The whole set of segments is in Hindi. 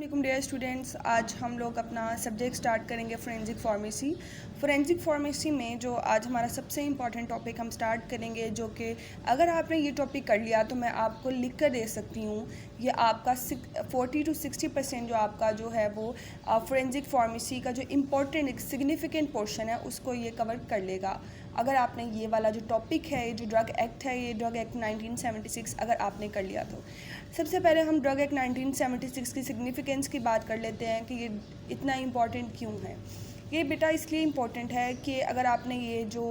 अस्सलाम डियर स्टूडेंट्स। आज हम लोग अपना सब्जेक्ट स्टार्ट करेंगे फोरेंसिक फार्मेसी। फोरेंसिक फार्मेसी में जो आज हमारा सबसे इम्पॉर्टेंट टॉपिक हम स्टार्ट करेंगे, जो कि अगर आपने ये टॉपिक कर लिया तो मैं आपको लिख कर दे सकती हूँ, ये आपका 40 to 60% जो आपका जो है वो फोरेंसिक फार्मेसी का जो इम्पोर्टेंट एक सिग्निफिकेंट पोर्शन है उसको ये कवर कर लेगा। अगर आपने ये वाला जो टॉपिक है, ये जो ड्रग एक्ट है, ये ड्रग एक्ट 1976 अगर आपने कर लिया तो सबसे पहले हम ड्रग एक्ट 1976 की सिग्निफिकेंस की बात कर लेते हैं कि ये इतना इम्पॉर्टेंट क्यों है। ये बेटा इसलिए इम्पोर्टेंट है कि अगर आपने ये जो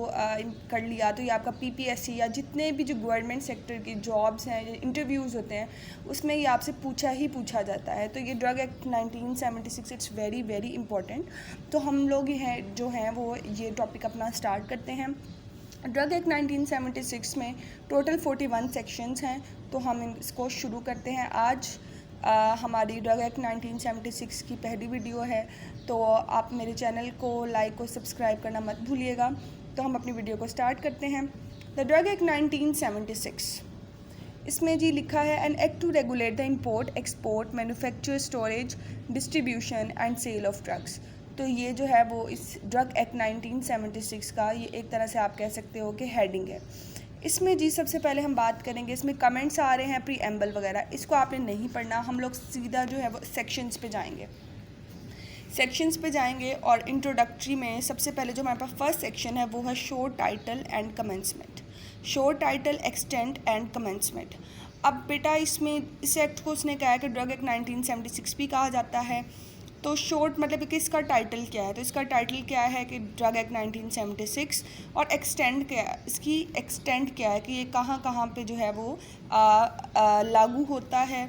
कर लिया तो ये आपका पीपीएससी या जितने भी जो गवर्नमेंट सेक्टर की जॉब्स हैं, इंटरव्यूज़ होते हैं, उसमें ये आपसे पूछा जाता है। तो ये drug act 1976 it's very very important. तो हम लोग जो हैं वो ये टॉपिक अपना स्टार्ट करते हैं। ड्रग एक्ट 1976 में टोटल 41 सेक्शंस हैं, तो हम इसको शुरू करते हैं। आज हमारी ड्रग एक्ट 1976 की पहली वीडियो है, तो आप मेरे चैनल को लाइक और सब्सक्राइब करना मत भूलिएगा। तो हम अपनी वीडियो को स्टार्ट करते हैं। द ड्रग एक्ट 1976, इसमें जी लिखा है an act to regulate the import, export, manufacture, storage, distribution and sale of drugs. तो ये जो है वो इस ड्रग एक्ट 1976 का ये एक तरह से आप कह सकते हो कि हेडिंग है। इसमें जी सबसे पहले हम बात करेंगे, इसमें कमेंट्स आ रहे हैं प्रीएम्बल वगैरह, इसको आपने नहीं पढ़ना। हम लोग सीधा जो है वो सेक्शंस पे जाएंगे और इंट्रोडक्टरी में सबसे पहले जो हमारे पास फर्स्ट सेक्शन है वो है show title and commencement. Show title, extent and commencement. अब बेटा इसमें इस एक्ट को उसने कहा है कि ड्रग एक्ट 1976 भी कहा जाता है। तो शॉर्ट मतलब कि इसका टाइटल क्या है, तो इसका टाइटल क्या है कि ड्रग एक्ट 1976। और एक्सटेंड क्या है, इसकी एक्सटेंड क्या है कि ये कहाँ कहाँ पे जो है वो लागू होता है।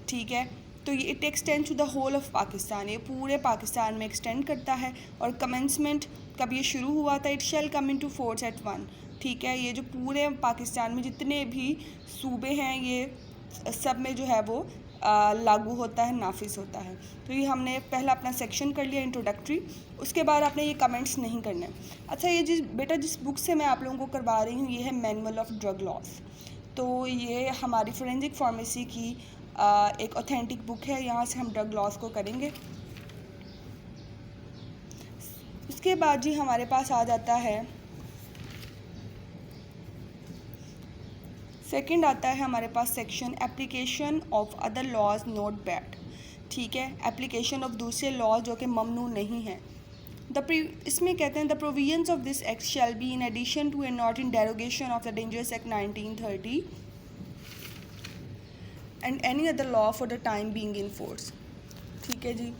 ठीक है, तो ये it extend to the whole of Pakistan, ये पूरे पाकिस्तान में एक्सटेंड करता है। और कमेंसमेंट कब ये शुरू हुआ था, it shall come into force at one. ठीक है, ये जो पूरे पाकिस्तान में जितने भी सूबे हैं ये सब में जो है वो लागू होता है, नाफिज होता है। तो ये हमने पहला अपना सेक्शन कर लिया इंट्रोडक्टरी। उसके बाद आपने ये कमेंट्स नहीं करने। अच्छा, ये जिस बुक से मैं आप लोगों को करवा रही हूँ ये है मैनुअल ऑफ ड्रग लॉज। तो ये हमारी फोरेंसिक फार्मेसी की एक ऑथेंटिक बुक है, यहाँ से हम ड्रग लॉज को करेंगे। उसके बाद जी हमारे पास आ जाता है सेकंड, आता है हमारे पास section application of other laws not bad. ठीक है, एप्लीकेशन ऑफ दूसरे लॉ जो कि ममनू नहीं है। इसमें कहते हैं the provisions of this act shall be in addition to and not in derogation of the dangerous act 1930 and any other law for the time being in force. ठीक है जी,